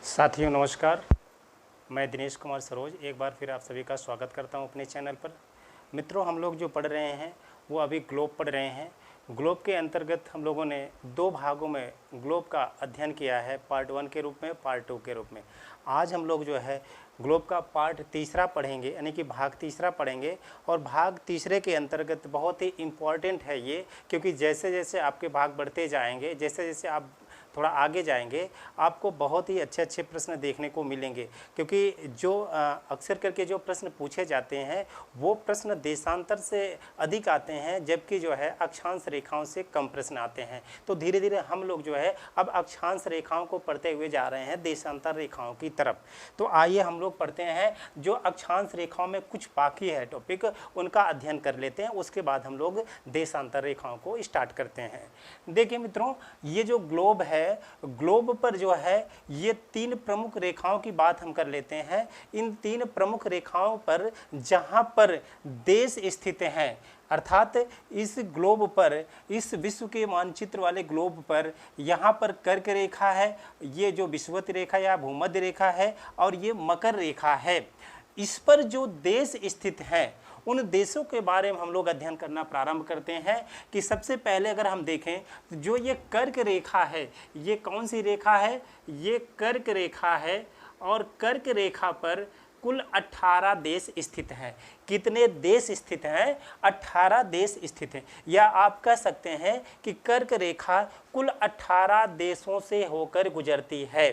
साथियों नमस्कार। मैं दिनेश कुमार सरोज एक बार फिर आप सभी का स्वागत करता हूं अपने चैनल पर। मित्रों, हम लोग जो पढ़ रहे हैं वो अभी ग्लोब पढ़ रहे हैं। ग्लोब के अंतर्गत हम लोगों ने दो भागों में ग्लोब का अध्ययन किया है, पार्ट 1 के रूप में, पार्ट 2 के रूप में। आज हम लोग जो है ग्लोब का पार्ट तीसरा पढ़ेंगे, यानी कि भाग तीसरा पढ़ेंगे। और भाग तीसरे के अंतर्गत बहुत ही इम्पॉर्टेंट है ये, क्योंकि जैसे जैसे आपके भाग बढ़ते जाएंगे, जैसे जैसे आप थोड़ा आगे जाएंगे, आपको बहुत ही अच्छे अच्छे प्रश्न देखने को मिलेंगे। क्योंकि जो अक्सर करके जो प्रश्न पूछे जाते हैं वो प्रश्न देशांतर से अधिक आते हैं, जबकि जो है अक्षांश रेखाओं से कम प्रश्न आते हैं। तो धीरे धीरे हम लोग जो है अब अक्षांश रेखाओं को पढ़ते हुए जा रहे हैं देशांतर रेखाओं की तरफ। तो आइए हम लोग पढ़ते हैं जो अक्षांश रेखाओं में कुछ बाकी है टॉपिक, उनका अध्ययन कर लेते हैं। उसके बाद हम लोग देशांतर रेखाओं को स्टार्ट करते हैं। देखिए मित्रों, ये जो ग्लोब है, ग्लोब पर जो है ये तीन प्रमुख रेखाओं की बात हम कर लेते हैं। इन तीन प्रमुख रेखाओं पर जहां पर देश स्थित हैं, अर्थात इस ग्लोब पर, इस विश्व के मानचित्र वाले ग्लोब पर यहाँ पर कर्क रेखा है, ये जो विषुवत रेखा या भूमध्य रेखा है, और ये मकर रेखा है। इस पर जो देश स्थित हैं उन देशों के बारे में हम लोग अध्ययन करना प्रारंभ करते हैं। कि सबसे पहले अगर हम देखें तो जो ये कर्क रेखा है, ये कौन सी रेखा है? ये कर्क रेखा है। और कर्क रेखा पर कुल 18 देश स्थित हैं। कितने देश स्थित हैं? 18 देश स्थित हैं। या आप कह सकते हैं कि कर्क रेखा कुल 18 देशों से होकर गुजरती है।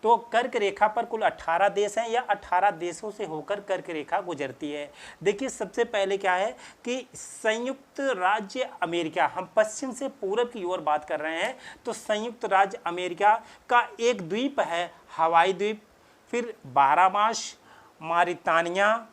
तो कर्क रेखा पर कुल 18 देश हैं या 18 देशों से होकर कर्क रेखा गुजरती है। देखिए सबसे पहले क्या है कि संयुक्त राज्य अमेरिका, हम पश्चिम से पूरब की ओर बात कर रहे हैं, तो संयुक्त राज्य अमेरिका का एक द्वीप है हवाई द्वीप, फिर बारामास, मारितानिया,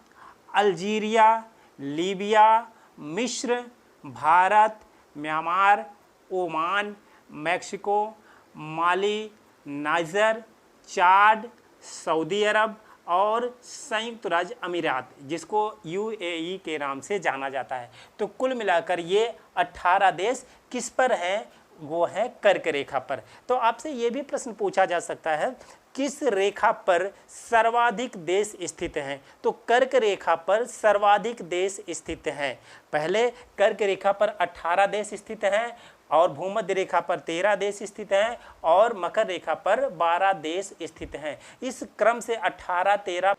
अल्जीरिया, लीबिया, मिस्र, भारत, म्यांमार, ओमान, मैक्सिको, माली, नाइजर, चाड, सऊदी अरब और संयुक्त राज्य अमीरात, जिसको यूएई के नाम से जाना जाता है। तो कुल मिलाकर ये 18 देश किस पर हैं? वो है कर्क रेखा पर। तो आपसे ये भी प्रश्न पूछा जा सकता है, किस रेखा पर सर्वाधिक देश स्थित हैं? तो कर्क रेखा पर सर्वाधिक देश स्थित हैं। पहले कर्क रेखा पर 18 देश स्थित हैं, और भूमध्य रेखा पर 13 देश स्थित हैं, और मकर रेखा पर 12 देश स्थित हैं। इस क्रम से 18, 13।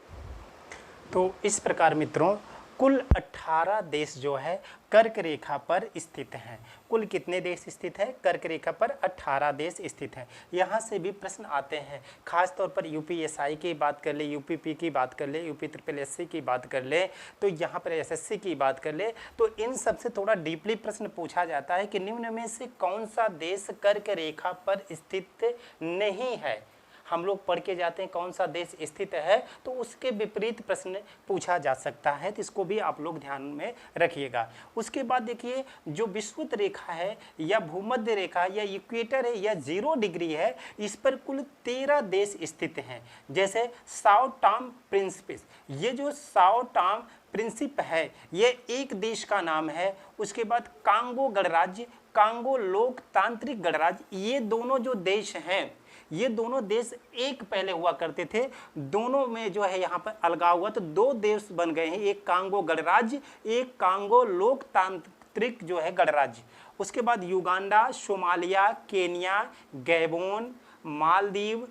तो इस प्रकार मित्रों कुल 18 देश जो है कर्क रेखा पर स्थित हैं। कुल कितने देश स्थित हैं? कर्क रेखा पर 18 देश स्थित हैं। यहाँ से भी प्रश्न आते हैं, खास तौर पर यूपीएसआई की बात कर ले, यूपीपी की बात कर ले, यूपी ट्रिपल एससी की बात कर ले, तो यहाँ पर एसएससी की बात कर ले, तो इन सबसे थोड़ा डीपली प्रश्न पूछा जाता है कि निम्न में से कौन सा देश कर्क रेखा पर स्थित नहीं है। हम लोग पढ़ के जाते हैं कौन सा देश स्थित है, तो उसके विपरीत प्रश्न पूछा जा सकता है। तो इसको भी आप लोग ध्यान में रखिएगा। उसके बाद देखिए जो विषुवत रेखा है या भूमध्य रेखा या इक्वेटर है या 0 डिग्री है, इस पर कुल 13 देश स्थित हैं। जैसे साओ टॉम प्रिंसिप, ये जो साओ टॉम प्रिंसिप है ये एक देश का नाम है। उसके बाद कांगो गणराज्य, कांगो लोकतांत्रिक गणराज्य, ये दोनों जो देश हैं, ये दोनों देश एक पहले हुआ करते थे, दोनों में जो है यहाँ पर अलगाव हुआ, तो 2 देश बन गए हैं, एक कांगो गणराज्य, एक कांगो लोकतांत्रिक जो है गणराज्य। उसके बाद Uganda, Somalia, Kenya, Gabon, Maldives,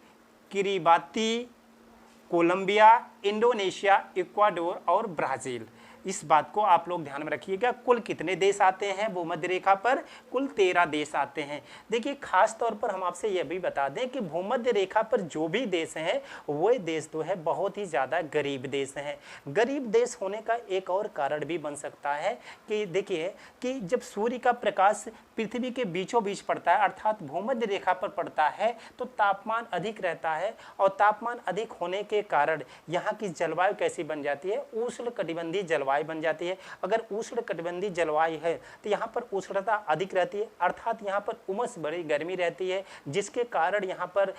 Kiribati, Colombia, Indonesia, Ecuador और ब्राज़ील। इस बात को आप लोग ध्यान में रखिएगा। कुल कितने देश आते हैं भूमध्य रेखा पर? कुल 13 देश आते हैं। देखिए खास तौर पर हम आपसे यह भी बता दें कि भूमध्य रेखा पर जो भी देश हैं वो देश तो है बहुत ही ज़्यादा गरीब देश हैं। गरीब देश होने का एक और कारण भी बन सकता है कि देखिए कि जब सूर्य का प्रकाश पृथ्वी के बीचों बीच पड़ता है, अर्थात भूमध्य रेखा पर पड़ता है, तो तापमान अधिक रहता है। और तापमान अधिक होने के कारण यहाँ की जलवायु कैसी बन जाती है? उष्णकटिबंधीय जलवायु जलवायु बन जाती है। अगर उष्णकटिबंधीय जलवायु है तो यहाँ पर उष्णता अधिक रहती है, अर्थात यहाँ पर उमस बड़ी गर्मी रहती है, जिसके कारण यहाँ पर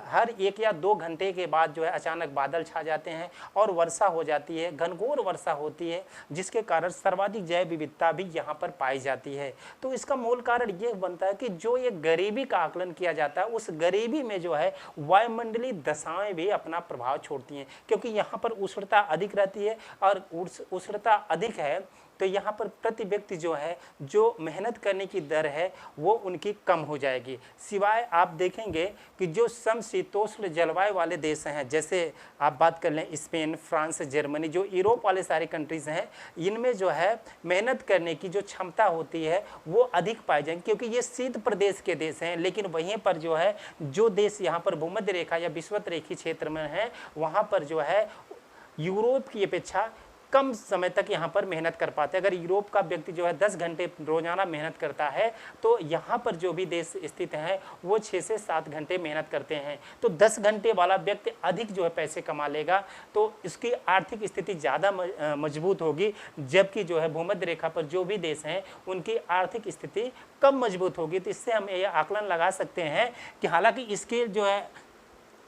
हर 1 या 2 घंटे के बाद जो है अचानक बादल छा जाते हैं और वर्षा हो जाती है, घनघोर वर्षा होती है, जिसके कारण सर्वाधिक जैव विविधता भी यहाँ पर पाई जाती है। तो इसका मूल कारण ये बनता है कि जो ये गरीबी का आकलन किया जाता है, उस गरीबी में जो है वायुमंडलीय दशाएं भी अपना प्रभाव छोड़ती हैं, क्योंकि यहाँ पर उष्णता अधिक रहती है और उष्णता अधिक है तो यहाँ पर प्रति व्यक्ति जो है जो मेहनत करने की दर है वो उनकी कम हो जाएगी। सिवाय आप देखेंगे कि जो समशीतोष्ण जलवायु वाले देश हैं, जैसे आप बात कर लें स्पेन, फ्रांस, जर्मनी, जो यूरोप वाले सारे कंट्रीज़ हैं, इनमें जो है मेहनत करने की जो क्षमता होती है वो अधिक पाई जाएगी, क्योंकि ये शीत प्रदेश के देश हैं। लेकिन वहीं पर जो है जो देश यहाँ पर भूमध्य रेखा या विषुवत रेखी क्षेत्र में है, वहाँ पर जो है यूरोप की अपेक्षा कम समय तक यहाँ पर मेहनत कर पाते हैं। अगर यूरोप का व्यक्ति जो है 10 घंटे रोजाना मेहनत करता है तो यहाँ पर जो भी देश स्थित हैं वो 6 से 7 घंटे मेहनत करते हैं। तो 10 घंटे वाला व्यक्ति अधिक जो है पैसे कमा लेगा, तो इसकी आर्थिक स्थिति ज़्यादा मजबूत होगी, जबकि जो है भूमध्य रेखा पर जो भी देश हैं उनकी आर्थिक स्थिति कम मजबूत होगी। तो इससे हम ये आकलन लगा सकते हैं कि हालांकि इसके जो है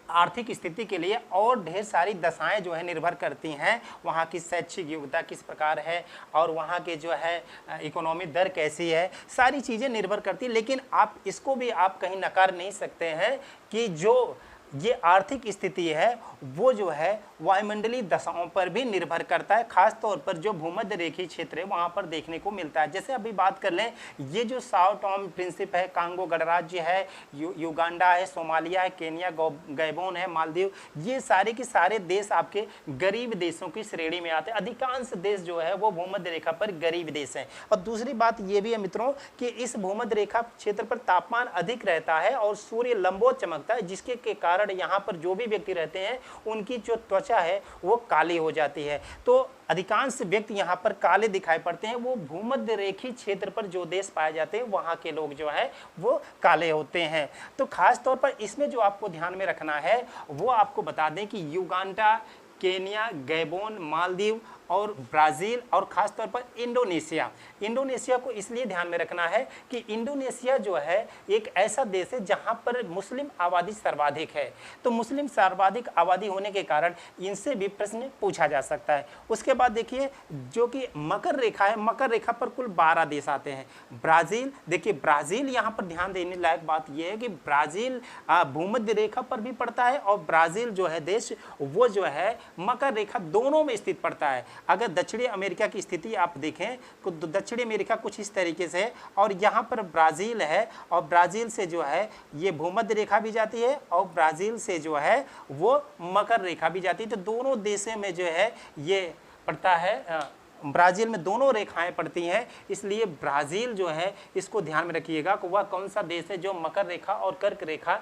आर्थिक स्थिति के लिए और ढेर सारी दशाएं जो है निर्भर करती हैं, वहाँ की शैक्षिक योग्यता किस प्रकार है और वहाँ के जो है इकोनॉमी दर कैसी है, सारी चीज़ें निर्भर करती है। लेकिन आप इसको भी आप कहीं नकार नहीं सकते हैं कि जो ये आर्थिक स्थिति है वो जो है वायुमंडलीय दशाओं पर भी निर्भर करता है, खास तौर पर जो भूमध्य रेखीय क्षेत्र है वहाँ पर देखने को मिलता है। जैसे अभी बात कर लें, ये जो साओ टॉम प्रिंसिप है, कांगो गणराज्य है, युगांडा है, सोमालिया है, केनिया, गैबोन है, मालदीव, ये सारे के सारे देश आपके गरीब देशों की श्रेणी में आते हैं। अधिकांश देश जो है वो भूमध्य रेखा पर गरीब देश हैं। और दूसरी बात ये भी है मित्रों कि इस भूमध्य रेखा क्षेत्र पर तापमान अधिक रहता है और सूर्य लंबवत चमकता है, जिसके के कारण यहाँ पर जो भी व्यक्ति रहते हैं उनकी जो त्वचा है वो काली हो जाती है। तो अधिकांश व्यक्ति यहाँ पर काले दिखाई पड़ते हैं। वो भूमध्य रेखीय क्षेत्र पर जो देश पाए जाते हैं वहाँ के लोग जो है वो काले होते हैं। तो खास तौर पर इसमें जो आपको ध्यान में रखना है वो आपको बता दें कि युगांडा, केनिया, गैबोन, मालदीव और ब्राज़ील और ख़ास तौर पर इंडोनेशिया को इसलिए ध्यान में रखना है कि इंडोनेशिया जो है एक ऐसा देश है जहां पर मुस्लिम आबादी सर्वाधिक है। तो मुस्लिम सर्वाधिक आबादी होने के कारण इनसे भी प्रश्न पूछा जा सकता है। उसके बाद देखिए जो कि मकर रेखा है, मकर रेखा पर कुल 12 देश आते हैं। ब्राज़ील, देखिए ब्राज़ील यहाँ पर ध्यान देने लायक बात यह है कि ब्राज़ील भूमध्य रेखा पर भी पड़ता है और ब्राज़ील जो है देश वो जो है मकर रेखा दोनों में स्थित पड़ता है। अगर दक्षिणी अमेरिका की स्थिति आप देखें तो दक्षिणी अमेरिका कुछ इस तरीके से है और यहाँ पर ब्राज़ील है और ब्राज़ील से जो है ये भूमध्य रेखा भी जाती है और ब्राज़ील से जो है वो मकर रेखा भी जाती है। तो दोनों देशों में जो है ये पड़ता है, ब्राज़ील में दोनों रेखाएं पड़ती हैं, इसलिए ब्राज़ील जो है इसको ध्यान में रखिएगा कि वह कौन सा देश है जो मकर रेखा और कर्क रेखा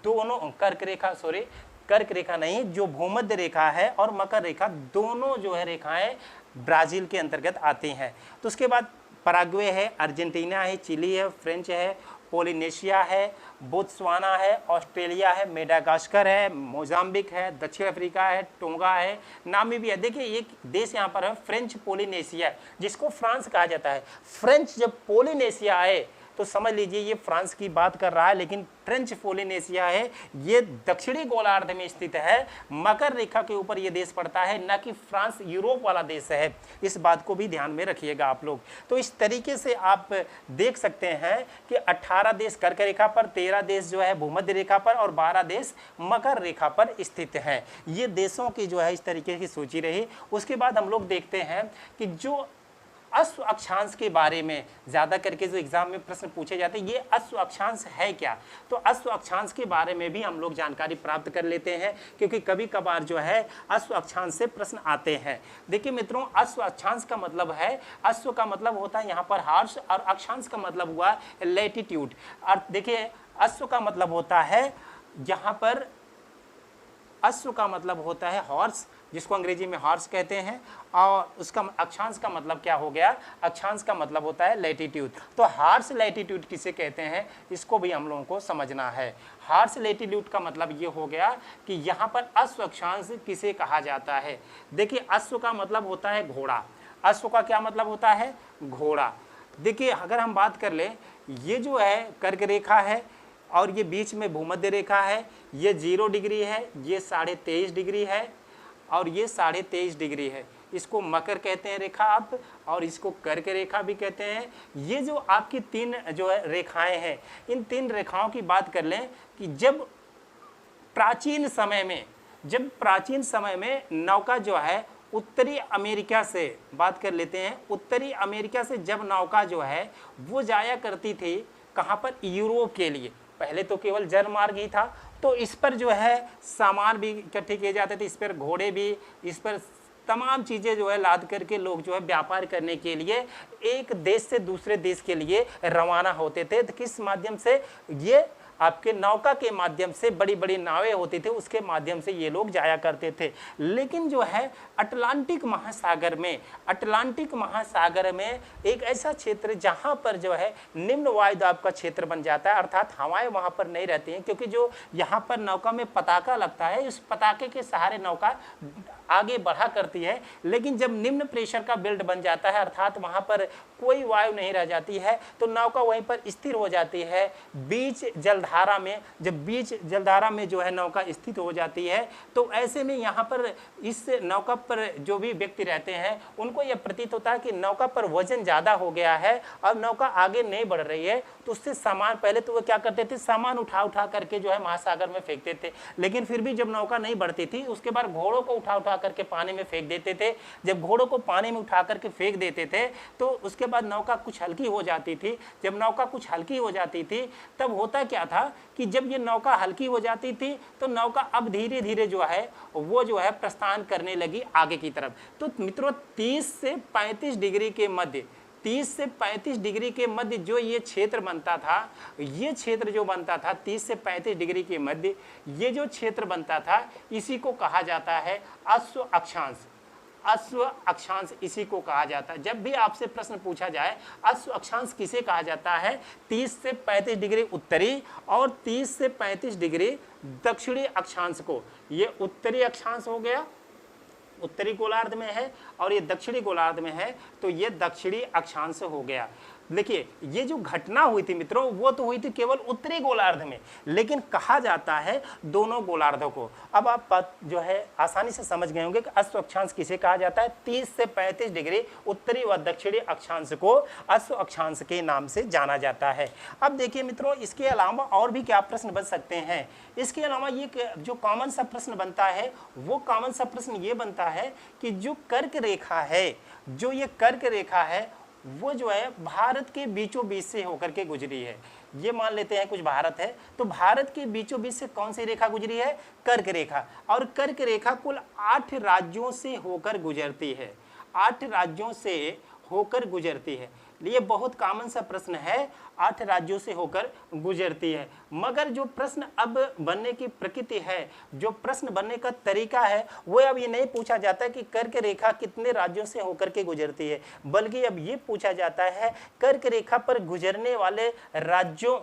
दोनों, कर्क रेखा नहीं, जो भूमध्य रेखा है और मकर रेखा दोनों जो है रेखाएं ब्राज़ील के अंतर्गत आती हैं। तो उसके बाद पराग्वे है, अर्जेंटीना है, चिली है, फ्रेंच है, पोलिनेशिया है, बोत्सवाना है, ऑस्ट्रेलिया है, मेडागास्कर है, मोजाम्बिक है, दक्षिण अफ्रीका है, टोंगा है, नामीबिया। देखिए एक देश यहाँ पर है फ्रेंच पोलिनेशिया, जिसको फ्रांस कहा जाता है। फ्रेंच जब पोलिनेशिया आए तो समझ लीजिए ये फ्रांस की बात कर रहा है, लेकिन फ्रेंच पोलिनेशिया है, ये दक्षिणी गोलार्ध में स्थित है, मकर रेखा के ऊपर ये देश पड़ता है, न कि फ्रांस यूरोप वाला देश है। इस बात को भी ध्यान में रखिएगा आप लोग। तो इस तरीके से आप देख सकते हैं कि 18 देश कर्क रेखा पर, 13 देश जो है भूमध्य रेखा पर और 12 देश मकर रेखा पर स्थित हैं। ये देशों की जो है इस तरीके की सूची रही। उसके बाद हम लोग देखते हैं कि जो अश्व अक्षांश के बारे में ज़्यादा करके जो एग्जाम में प्रश्न पूछे जाते हैं, ये अश्व अक्षांश है क्या। तो अश्व अक्षांश के बारे में भी हम लोग जानकारी प्राप्त कर लेते हैं, क्योंकि कभी कभार जो है अश्व अक्षांश से प्रश्न आते हैं। देखिए मित्रों, अश्व अक्षांश का मतलब है, अश्व का मतलब होता है यहाँ पर हॉर्स और अक्षांश का मतलब हुआ लैटिट्यूड। और देखिए अश्व का मतलब होता है, यहाँ पर अश्व का मतलब होता है हॉर्स, जिसको अंग्रेजी में हॉर्स कहते हैं, और उसका अक्षांश का मतलब क्या हो गया, अक्षांश का मतलब होता है लैटिट्यूड। तो हॉर्स लैटिट्यूड किसे कहते हैं इसको भी हम लोगों को समझना है। हॉर्स लैटिट्यूड का मतलब ये हो गया कि यहाँ पर अश्व अक्षांश किसे कहा जाता है। देखिए अश्व का मतलब होता है घोड़ा, अश्व का क्या मतलब होता है? घोड़ा। देखिए अगर हम बात कर लें, ये जो है कर्क रेखा है और ये बीच में भूमध्य रेखा है, ये 0 डिग्री है, ये 23.5 डिग्री है और ये 23.5 डिग्री है। इसको मकर कहते हैं रेखा आप, और इसको कर्क रेखा भी कहते हैं। ये जो आपकी 3 जो है रेखाएं हैं, इन 3 रेखाओं की बात कर लें कि जब प्राचीन समय में नौका जो है उत्तरी अमेरिका से, बात कर लेते हैं, उत्तरी अमेरिका से जब नौका जो है वो जाया करती थी कहाँ पर? यूरोप के लिए। पहले तो केवल जलमार्ग ही था, तो इस पर जो है सामान भी इकट्ठे किए जाते थे, इस पर घोड़े भी, इस पर तमाम चीज़ें जो है लाद करके लोग जो है व्यापार करने के लिए एक देश से दूसरे देश के लिए रवाना होते थे। तो किस माध्यम से? ये आपके नौका के माध्यम से, बड़ी बड़ी नावें होती थी, उसके माध्यम से ये लोग जाया करते थे। लेकिन जो है अटलांटिक महासागर में एक ऐसा क्षेत्र जहाँ पर जो है निम्न वायुदाब का क्षेत्र बन जाता है, अर्थात हवाएं वहाँ पर नहीं रहती हैं, क्योंकि जो यहाँ पर नौका में पताका लगता है, उस पताके के सहारे नौका आगे बढ़ा करती है। लेकिन जब निम्न प्रेशर का बेल्ट बन जाता है, अर्थात वहाँ पर कोई वायु नहीं रह जाती है, तो नौका वहीं पर स्थिर हो जाती है बीच जलधारा में। जब बीच जलधारा में जो है नौका स्थित हो जाती है, तो ऐसे में यहाँ पर इस नौका पर जो भी व्यक्ति रहते हैं उनको यह प्रतीत होता है कि नौका पर वजन ज़्यादा हो गया है और नौका आगे नहीं बढ़ रही है। तो उससे सामान, पहले तो वो क्या करते थे, सामान उठा करके जो है महासागर में फेंकते थे। लेकिन फिर भी जब नौका नहीं बढ़ती थी, उसके बाद घोड़ों को उठा करके पानी में फेंक देते थे। जब घोड़ों को पानी में उठा करके फेंक देते थे, तो उसके बाद नौका कुछ हल्की हो जाती थी। जब नौका कुछ हल्की हो जाती थी, तब होता क्या था कि जब ये नौका हल्की हो जाती थी, तो नौका अब धीरे धीरे जो है वो जो है प्रस्थान करने लगी आगे की तरफ। तो मित्रों 30 से 35 डिग्री के मध्य, 30 से 35 डिग्री के मध्य जो ये क्षेत्र बनता था, ये क्षेत्र जो बनता था 30 से 35 डिग्री के मध्य, ये जो क्षेत्र बनता था, इसी को कहा जाता है अश्व अक्षांश। अश्व अक्षांश इसी को कहा जाता है। जब भी आपसे प्रश्न पूछा जाए अश्व अक्षांश किसे कहा जाता है, 30 से 35 डिग्री उत्तरी और 30 से 35 डिग्री दक्षिणी अक्षांश को। ये उत्तरी अक्षांश हो गया, उत्तरी गोलार्ध में है, और ये दक्षिणी गोलार्ध में है, तो ये दक्षिणी अक्षांश हो गया। देखिए ये जो घटना हुई थी मित्रों, वो तो हुई थी केवल उत्तरी गोलार्ध में, लेकिन कहा जाता है दोनों गोलार्धों को। अब आप बात जो है आसानी से समझ गए होंगे कि अश्व अक्षांश किसे कहा जाता है। 30 से 35 डिग्री उत्तरी व दक्षिणी अक्षांश को अश्व अक्षांश के नाम से जाना जाता है। अब देखिए मित्रों, इसके अलावा और भी क्या प्रश्न बन सकते हैं। इसके अलावा ये जो कॉमन सा प्रश्न बनता है, वो कॉमन सा प्रश्न ये बनता है कि जो कर्क रेखा है, जो ये कर्क रेखा है, वो जो है भारत के बीचों बीच से होकर के गुजरी है। ये मान लेते हैं कुछ भारत है, तो भारत के बीचों बीच से कौन सी रेखा गुजरी है? कर्क रेखा। और कर्क रेखा कुल 8 राज्यों से होकर गुजरती है, 8 राज्यों से होकर गुजरती है। ये बहुत कॉमन सा प्रश्न है, 8 राज्यों से होकर गुजरती है। मगर जो प्रश्न अब बनने की प्रकृति है, जो प्रश्न बनने का तरीका है, वो अब ये नहीं पूछा जाता कि कर्क रेखा कितने राज्यों से होकर के गुजरती है, बल्कि अब ये पूछा जाता है कर्क रेखा पर गुजरने वाले राज्यों,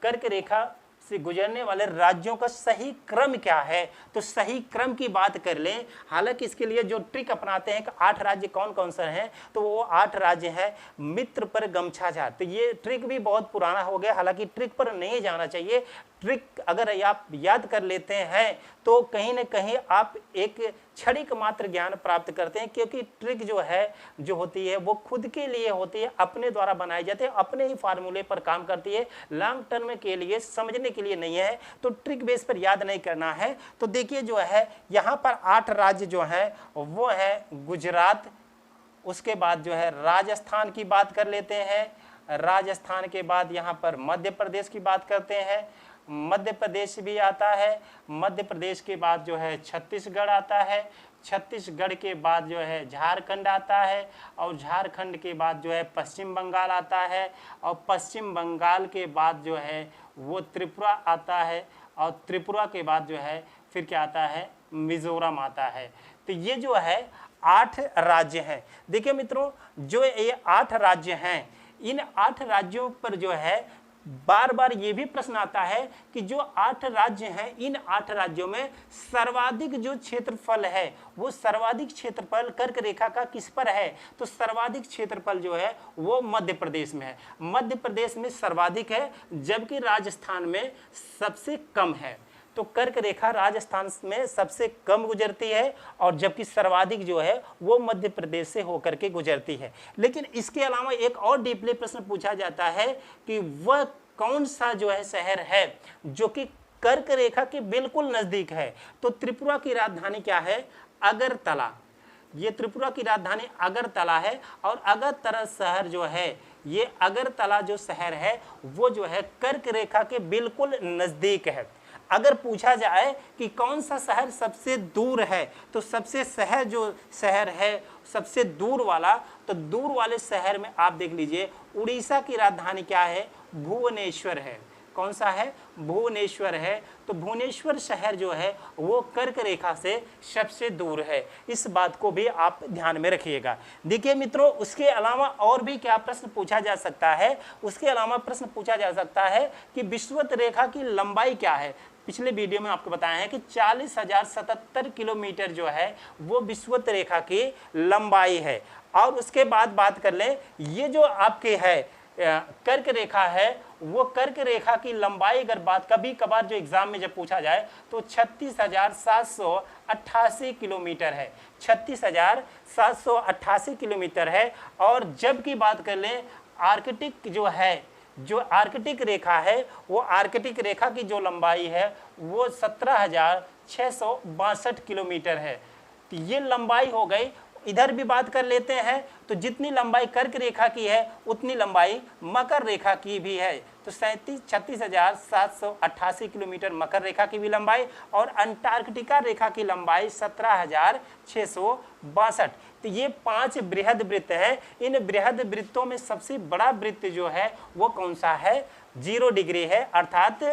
कर्क रेखा से गुजरने वाले राज्यों का सही क्रम क्या है। तो सही क्रम की बात कर लें, हालांकि इसके लिए जो ट्रिक अपनाते हैं कि 8 राज्य कौन कौन से हैं, तो वो 8 राज्य हैं मित्र पर गमछा झाड़। तो ये ट्रिक भी बहुत पुराना हो गया, हालांकि ट्रिक पर नहीं जाना चाहिए। ट्रिक अगर आप याद कर लेते हैं तो कहीं ना कहीं आप एक क्षणिक मात्र ज्ञान प्राप्त करते हैं, क्योंकि ट्रिक जो होती है वो खुद के लिए होती है, अपने द्वारा बनाई जाती है, अपने ही फार्मूले पर काम करती है, लॉन्ग टर्म के लिए समझने के लिए नहीं है। तो ट्रिक बेस पर याद नहीं करना है। तो देखिए जो है यहाँ पर 8 राज्य जो हैं वो है गुजरात, उसके बाद जो है राजस्थान की बात कर लेते हैं, राजस्थान के बाद यहाँ पर मध्य प्रदेश की बात करते हैं, मध्य प्रदेश भी आता है, मध्य प्रदेश के बाद जो है छत्तीसगढ़ आता है, छत्तीसगढ़ के बाद जो है झारखंड आता है, और झारखंड के बाद जो है पश्चिम बंगाल आता है, और पश्चिम बंगाल के बाद जो है वो त्रिपुरा आता है, और त्रिपुरा के बाद जो है फिर क्या आता है, मिजोरम आता है। तो ये जो है 8 राज्य हैं। देखिए मित्रों, जो ये 8 राज्य हैं, इन 8 राज्यों पर जो है बार बार ये भी प्रश्न आता है कि जो 8 राज्य हैं, इन 8 राज्यों में सर्वाधिक जो क्षेत्रफल है वो सर्वाधिक क्षेत्रफल कर्क रेखा का किस पर है? तो सर्वाधिक क्षेत्रफल जो है वो मध्य प्रदेश में है। मध्य प्रदेश में सर्वाधिक है, जबकि राजस्थान में सबसे कम है। तो कर्क रेखा राजस्थान में सबसे कम गुजरती है और जबकि सर्वाधिक जो है वो मध्य प्रदेश से होकर के गुजरती है। लेकिन इसके अलावा एक और डीपली प्रश्न पूछा जाता है कि वह कौन सा जो है शहर है जो कि कर्क रेखा के बिल्कुल नजदीक है? तो त्रिपुरा की राजधानी क्या है? अगरतला। ये त्रिपुरा की राजधानी अगरतला है और अगरतला शहर जो है, ये अगरतला जो शहर है वो जो है कर्क रेखा के बिल्कुल नजदीक है। अगर पूछा जाए कि कौन सा शहर सबसे दूर है, तो सबसे शहर है सबसे दूर वाला, तो दूर वाले शहर में आप देख लीजिए उड़ीसा की राजधानी क्या है? भुवनेश्वर है। कौन सा है? भुवनेश्वर है। तो भुवनेश्वर शहर जो है वो कर्क रेखा से सबसे दूर है। इस बात को भी आप ध्यान में रखिएगा। देखिए मित्रों, उसके अलावा और भी क्या प्रश्न पूछा जा सकता है? उसके अलावा प्रश्न पूछा जा सकता है कि विषुवत रेखा की लंबाई क्या है? पिछले वीडियो में आपको बताया है कि 40,077 किलोमीटर जो है वो विषुवत रेखा की लंबाई है। और उसके बाद बात कर लें, ये जो आपके है कर्क रेखा है, वो कर्क रेखा की लंबाई अगर बात कभी कभार जो एग्जाम में जब पूछा जाए तो 36,788 किलोमीटर है। 36,788 किलोमीटर है। और जब की बात कर लें आर्कटिक जो है, जो आर्कटिक रेखा है, वो आर्कटिक रेखा की जो लंबाई है वो 17,662 किलोमीटर है। तो ये लंबाई हो गई। इधर भी बात कर लेते हैं तो जितनी लंबाई कर्क रेखा की है उतनी लंबाई मकर रेखा की भी है। तो 36,788 किलोमीटर मकर रेखा की भी लंबाई और अंटार्कटिका रेखा की लंबाई 17,662। तो ये 5 बृहद वृत्त है। इन बृहद वृत्तों में सबसे बड़ा वृत्त जो है वो कौन सा है? 0 डिग्री है, अर्थात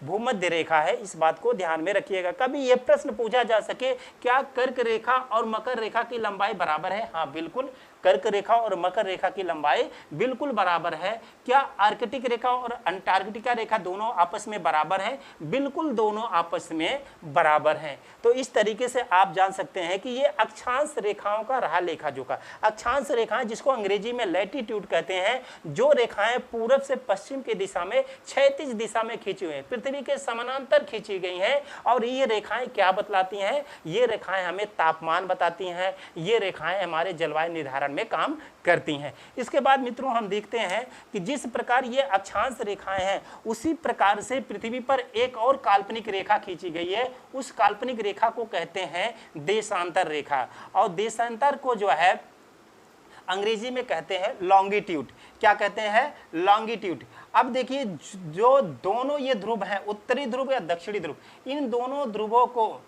भूमध्य रेखा है। इस बात को ध्यान में रखिएगा। कभी यह प्रश्न पूछा जा सके क्या कर्क रेखा और मकर रेखा की लंबाई बराबर है? हाँ बिल्कुल, कर्क रेखा और मकर रेखा की लंबाई बिल्कुल बराबर है। क्या आर्कटिक रेखा और अंटार्कटिका रेखा दोनों आपस में बराबर हैं? बिल्कुल दोनों आपस में बराबर हैं। तो इस तरीके से आप जान सकते हैं कि ये अक्षांश रेखाओं का रहा लेखा जोखा। अक्षांश रेखाएं जिसको अंग्रेजी में लैटिट्यूड कहते हैं, जो रेखाएं पूरब से पश्चिम की दिशा में क्षैतिज दिशा में खींची हुई हैं, पृथ्वी के समानांतर खींची गई हैं। और ये रेखाएं क्या बतलाती हैं? ये रेखाएं हमें तापमान बताती हैं। ये रेखाएं हमारे जलवायु निर्धारण में काम करती हैं। इसके बाद मित्रों हम देखते हैं कि जिस प्रकार ये अक्षांश रेखाएं हैं, उसी प्रकार से पृथ्वी पर एक और काल्पनिक रेखा खींची गई है। उस काल्पनिक रेखा को कहते हैं देशांतर रेखा। और देशांतर को जो है अंग्रेजी में कहते हैं लॉन्गिट्यूड। क्या कहते हैं? लॉन्गिट्यूड। अब देखिए, जो दोनों ये ध्रुव हैं, उत्तरी ध्रुव या दक्षिणी ध्रुव, इन दोनों ध्रुवों को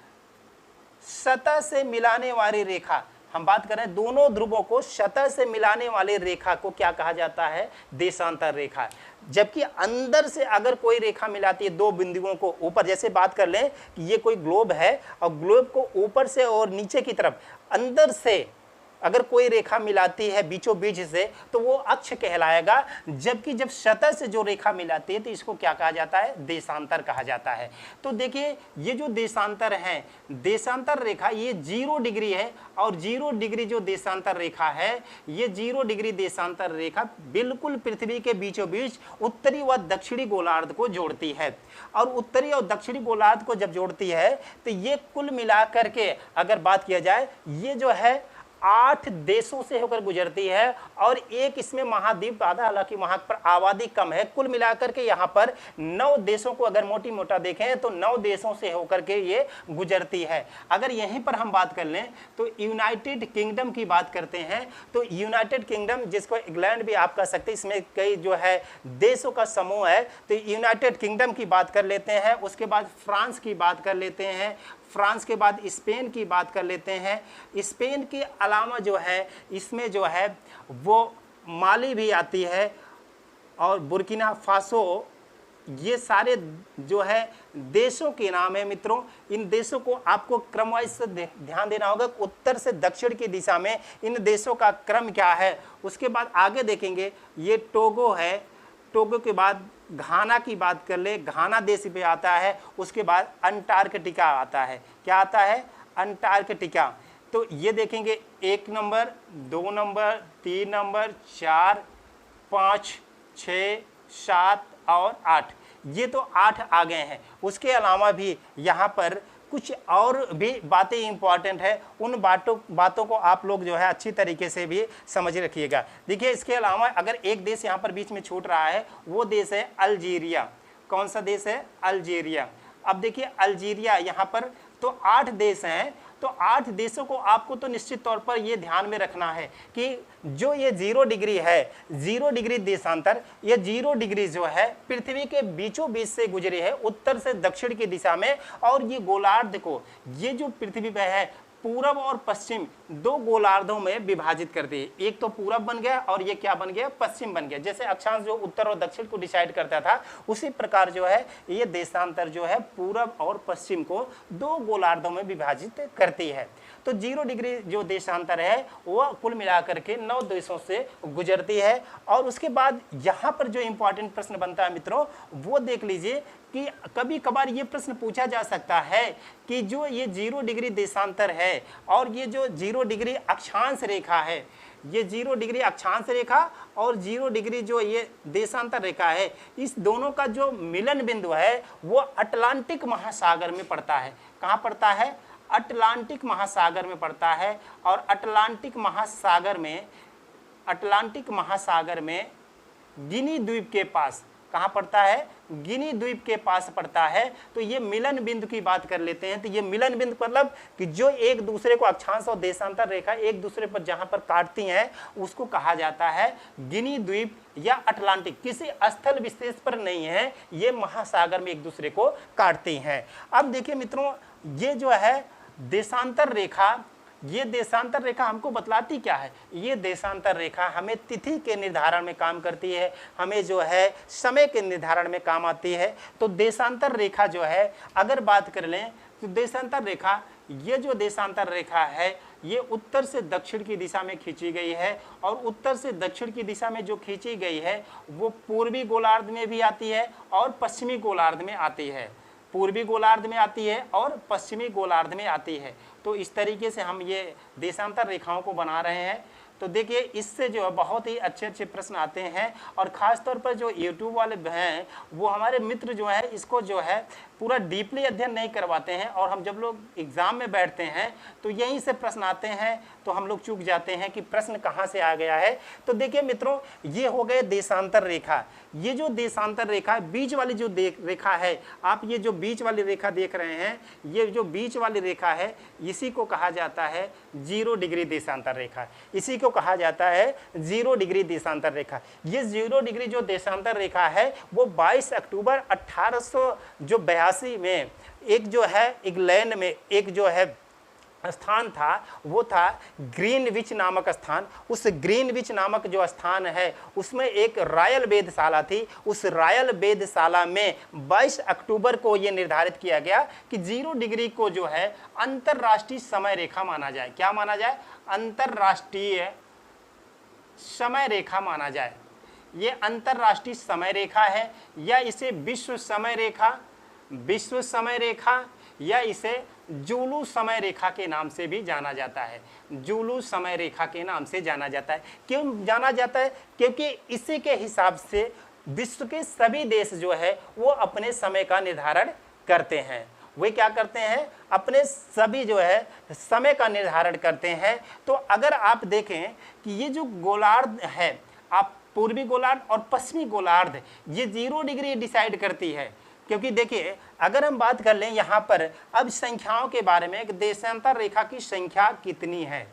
सतह से मिलाने वाली रेखा, हम बात कर रहे हैं दोनों ध्रुवों को सतह से मिलाने वाली रेखा को क्या कहा जाता है? देशांतर रेखा। जबकि अंदर से अगर कोई रेखा मिलाती है दो बिंदुओं को ऊपर, जैसे बात कर लें कि ये कोई ग्लोब है और ग्लोब को ऊपर से और नीचे की तरफ अंदर से अगर कोई रेखा मिलाती है बीचों बीच से, तो वो अक्ष कहलाएगा। जबकि जब सतह से जो रेखा मिलाती है तो इसको क्या कहा जाता है? देशांतर कहा जाता है। तो देखिए, ये जो देशांतर है, देशांतर रेखा ये 0 डिग्री है। और 0 डिग्री जो देशांतर रेखा है, ये 0 डिग्री देशांतर रेखा बिल्कुल पृथ्वी के बीचों बीच उत्तरी व दक्षिणी गोलार्ध को जोड़ती है। और उत्तरी और दक्षिणी गोलार्ध को जब जोड़ती है तो ये कुल मिलाकर के अगर बात किया जाए, ये जो है 8 देशों से होकर गुजरती है। और एक इसमें महाद्वीप आता है, हालांकि वहां पर आबादी कम है। कुल मिलाकर के यहाँ पर 9 देशों को अगर मोटी मोटा देखें तो 9 देशों से होकर के ये गुजरती है। अगर यहीं पर हम बात कर लें तो यूनाइटेड किंगडम की बात करते हैं, तो यूनाइटेड किंगडम, जिसको इंग्लैंड भी आप कह सकते हैं, इसमें कई जो है देशों का समूह है। तो यूनाइटेड किंगडम की बात कर लेते हैं, उसके बाद फ्रांस की बात कर लेते हैं, फ्रांस के बाद स्पेन की बात कर लेते हैं। स्पेन के अलावा जो है इसमें जो है वो माली भी आती है और बुर्किना फासो। ये सारे जो है देशों के नाम है मित्रों। इन देशों को आपको क्रमवाइज से ध्यान देना होगा, उत्तर से दक्षिण की दिशा में इन देशों का क्रम क्या है। उसके बाद आगे देखेंगे, ये टोगो है, टोगो के बाद घाना की बात कर ले, घाना देश पे आता है। उसके बाद अंटार्कटिका आता है। क्या आता है? अंटार्कटिका। तो ये देखेंगे 1 नंबर, 2 नंबर, 3 नंबर, 4, 5, 6, 7 और 8। ये तो 8 आ गए हैं। उसके अलावा भी यहाँ पर कुछ और भी बातें इंपॉर्टेंट है, उन बातों को आप लोग जो है अच्छी तरीके से भी समझ रखिएगा। देखिए, इसके अलावा अगर एक देश यहाँ पर बीच में छूट रहा है, वो देश है अल्जीरिया। कौन सा देश है? अल्जीरिया। अब देखिए अल्जीरिया, यहाँ पर तो 8 देश हैं, तो 8 देशों को आपको तो निश्चित तौर पर ये ध्यान में रखना है कि जो ये 0 डिग्री है, 0 डिग्री देशांतर, ये 0 डिग्री जो है पृथ्वी के बीचों बीच से गुजरी है, उत्तर से दक्षिण की दिशा में। और ये गोलार्ध को, ये जो पृथ्वी पे है, पूरब और पश्चिम 2 गोलार्धों में विभाजित करती है। एक तो पूरब बन गया और ये क्या बन गया? पश्चिम बन गया। जैसे अक्षांश जो उत्तर और दक्षिण को डिसाइड करता था, उसी प्रकार जो है ये देशांतर जो है पूरब और पश्चिम को 2 गोलार्धों में विभाजित करती है। तो 0 डिग्री जो देशांतर है वो कुल मिलाकर के 9 देशों से गुजरती है। और उसके बाद यहाँ पर जो इंपॉर्टेंट प्रश्न बनता है मित्रों, वो देख लीजिए कि कभी कभार ये प्रश्न पूछा जा सकता है कि जो ये 0 डिग्री देशांतर है और ये जो 0 डिग्री अक्षांश रेखा है, ये 0 डिग्री अक्षांश रेखा और 0 डिग्री जो ये देशांतर रेखा है, इस दोनों का जो मिलन बिंदु है वो अटलांटिक महासागर में पड़ता है। कहाँ पड़ता है? अटलांटिक महासागर में पड़ता है। और अटलांटिक महासागर में गिनी द्वीप के पास, कहाँ पड़ता है? गिनी द्वीप के पास पड़ता है। तो ये मिलन बिंदु की बात कर लेते हैं। तो ये मिलन बिंदु मतलब कि जो एक दूसरे को, अक्षांश और देशांतर रेखा एक दूसरे पर जहां पर काटती हैं, उसको कहा जाता है गिनी द्वीप या अटलांटिक। किसी स्थल विशेष पर नहीं है, ये महासागर में एक दूसरे को काटती हैं। अब देखिए मित्रों, ये जो है देशांतर रेखा, ये देशांतर रेखा हमको बतलाती क्या है? ये देशांतर रेखा हमें तिथि के निर्धारण में काम करती है, हमें जो है समय के निर्धारण में काम आती है। तो देशांतर रेखा जो है, अगर बात कर लें तो देशांतर रेखा, ये जो देशांतर रेखा है ये उत्तर से दक्षिण की दिशा में खींची गई है। और उत्तर से दक्षिण की दिशा में जो खींची गई है वो पूर्वी गोलार्ध में भी आती है और पश्चिमी गोलार्ध में आती है। पूर्वी गोलार्ध में आती है और पश्चिमी गोलार्ध में आती है। तो इस तरीके से हम ये देशांतर रेखाओं को बना रहे हैं। तो देखिए, इससे जो है बहुत ही अच्छे अच्छे प्रश्न आते हैं। और ख़ास तौर पर जो यूट्यूब वाले हैं, वो हमारे मित्र जो है इसको जो है पूरा डीपली अध्ययन नहीं करवाते हैं। और हम जब लोग एग्ज़ाम में बैठते हैं तो यहीं से प्रश्न आते हैं, तो हम लोग चूक जाते हैं कि प्रश्न कहाँ से आ गया है। तो देखिए मित्रों, ये हो गए देशांतर रेखा। ये जो देशांतर रेखा, बीच वाली जो रेखा है, आप ये जो बीच वाली रेखा देख रहे हैं, ये जो बीच वाली रेखा है, इसी को कहा जाता है 0 डिग्री देशांतर रेखा। इसी को कहा जाता है 0 डिग्री देशांतर रेखा। ये 0 डिग्री जो देशांतर रेखा है वो 22 अक्टूबर 1882 में एक जो है इंग्लैंड में एक जो है स्थान था, वो था ग्रीनविच नामक स्थान। उस ग्रीनविच नामक जो स्थान है उसमें एक रॉयल वेधशाला थी। उस रॉयल वेधशाला में 22 अक्टूबर को ये निर्धारित किया गया कि 0 डिग्री को जो है अंतरराष्ट्रीय समय रेखा माना जाए। क्या माना जाए? अंतरराष्ट्रीय समय रेखा माना जाए। ये अंतरराष्ट्रीय समय रेखा है, या इसे विश्व समय रेखा, या इसे जूलू समय रेखा के नाम से भी जाना जाता है। जूलू समय रेखा के नाम से जाना जाता है। क्यों जाना जाता है? क्योंकि इसी के हिसाब से विश्व के सभी देश जो है वो अपने समय का निर्धारण करते हैं। वे क्या करते हैं? अपने सभी जो है समय का निर्धारण करते हैं। तो अगर आप देखें कि ये जो गोलार्ध है, आप पूर्वी गोलार्ध और पश्चिमी गोलार्ध, ये 0 डिग्री डिसाइड करती है। क्योंकि देखिए, अगर हम बात कर लें यहाँ पर अब संख्याओं के बारे में, देशांतर रेखा की संख्या कितनी है,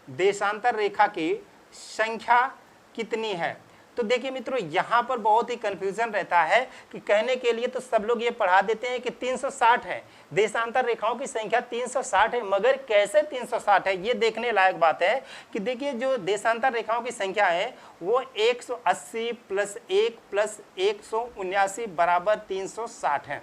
देशांतर रेखा की संख्या कितनी है। तो देखिए मित्रों, यहाँ पर बहुत ही कंफ्यूजन रहता है कि कहने के लिए तो सब लोग ये पढ़ा देते हैं कि 360 है, देशांतर रेखाओं की संख्या 360 है। मगर कैसे 360 है, ये देखने लायक बात है कि देखिए जो देशांतर रेखाओं की संख्या है वो 180 + 1 + 179 = 360 है।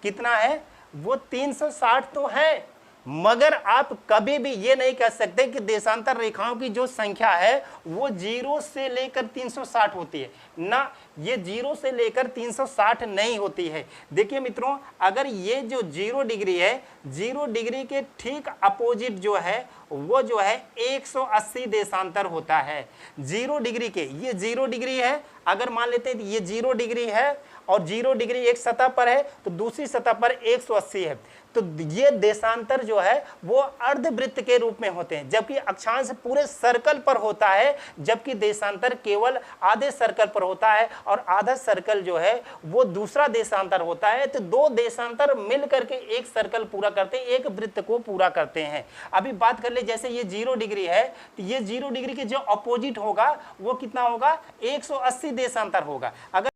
कितना है? वो 360 तो है, मगर आप कभी भी ये नहीं कह सकते कि देशांतर रेखाओं की जो संख्या है वो 0 से लेकर 360 होती है ना, ये 0 से लेकर 360 नहीं होती है। देखिए मित्रों, अगर ये जो 0 डिग्री है, 0 डिग्री के ठीक अपोजिट जो है वो जो है 180 देशांतर होता है। 0 डिग्री के, ये 0 डिग्री है, अगर मान लेते हैं ये 0 डिग्री है और 0 डिग्री एक सतह पर है तो दूसरी सतह पर 180 है, तो ये देशांतर जो है वो अर्धवृत्त के रूप में होते हैं, जबकि अक्षांश पूरे सर्कल पर होता है, जबकि देशांतर केवल आधे सर्कल पर होता है और आधा सर्कल जो है वो दूसरा देशांतर होता है। तो दो देशांतर मिल करके एक सर्कल पूरा करते हैं, एक वृत्त को पूरा करते हैं। अभी बात कर ले, जैसे ये 0 डिग्री है तो ये 0 डिग्री के जो अपोजिट होगा वो कितना होगा, 180 देशांतर होगा। अगर